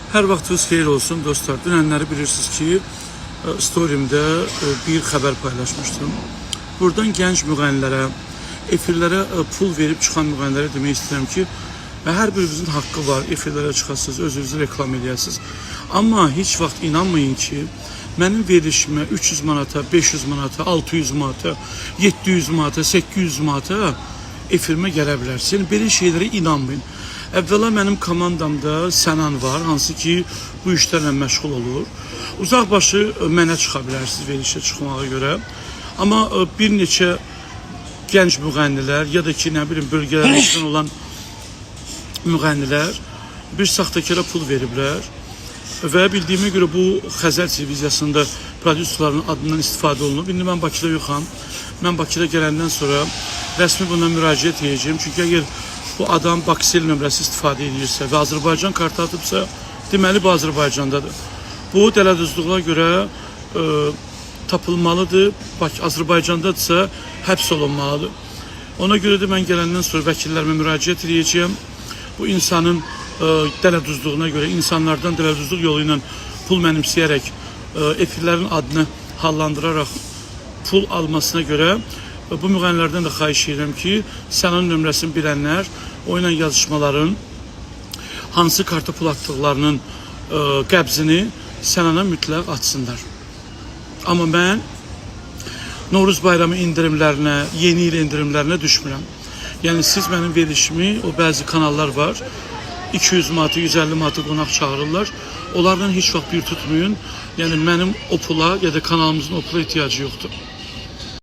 Hər vaxtınız xeyir olsun dostlar. Dünənləri bilirsiniz ki, storyimdə bir xəbər paylaşmışdım. Buradan gənc müğənnilərə, efirlərə pul verib çıxan müğənnilərə demək istəyirəm ki, hər birinizin haqqı var, efirlərə çıxasınız, özünüzü reklam edəsiniz. Amma heç vaxt inanmayın ki, mənim verilişimə 300 manata, 500 manata, 600 manata, 700 manata, 800 manata efirimə gələ bilərsiniz. Yəni, belə şeylərə inanmayın. Əvvəla mənim komandamda Sənan var, hansı ki bu işlərlə məşğul olur. Uzaqbaşı mənə çıxa bilərsiniz verilişə çıxmağa görə. Amma bir neçə gənc müğənnilər ya da ki, nə bilim, bölgələrimizdən olan müğənnilər bir saxtakara pul veriblər. Və bildiyimə görə bu Xəzər televiziyasında prodüserlərin adından istifadə olunub. İndi mən Bakıda yoxam. Mən Bakıda gələndən sonra rəsmi buna müraciət edəcəyim. Çünki əgər bu adam Baksel nömrəsi istifadə edirsə və Azərbaycan kartı atıbsa, deməli bu Azərbaycandadır. Bu dələduzluğa görə tapılmalıdır. Azərbaycandadırsa həbs olunmalıdır. Ona görə də mən gələndən sonra vəkillərimə müraciət edəcəyim. Bu insanın dələduzluğuna görə, insanlardan dələduzluq yolu ilə pul mənimsəyərək, efirlərin adını hallandıraraq pul almasına görə bu müğənnilərdən də xahiş edirəm ki, Sənan nömrəsini bilənlər o ilə yazışmaların, hansı karta pul atdıqlarının qəbzini Sənana mütləq atsınlar. Amma mən Novruz bayramı indirimlərinə, yeni il indirimlərinə düşmürəm. Yəni, siz mənim verilişimi, o bəzi kanallar var, 200 manatı, 150 manatı qonaq çağırırlar. Onlardan heç vaxt bir tutmayın. Yəni, mənim o pula ya da kanalımızın o pula ihtiyacı yoxdur.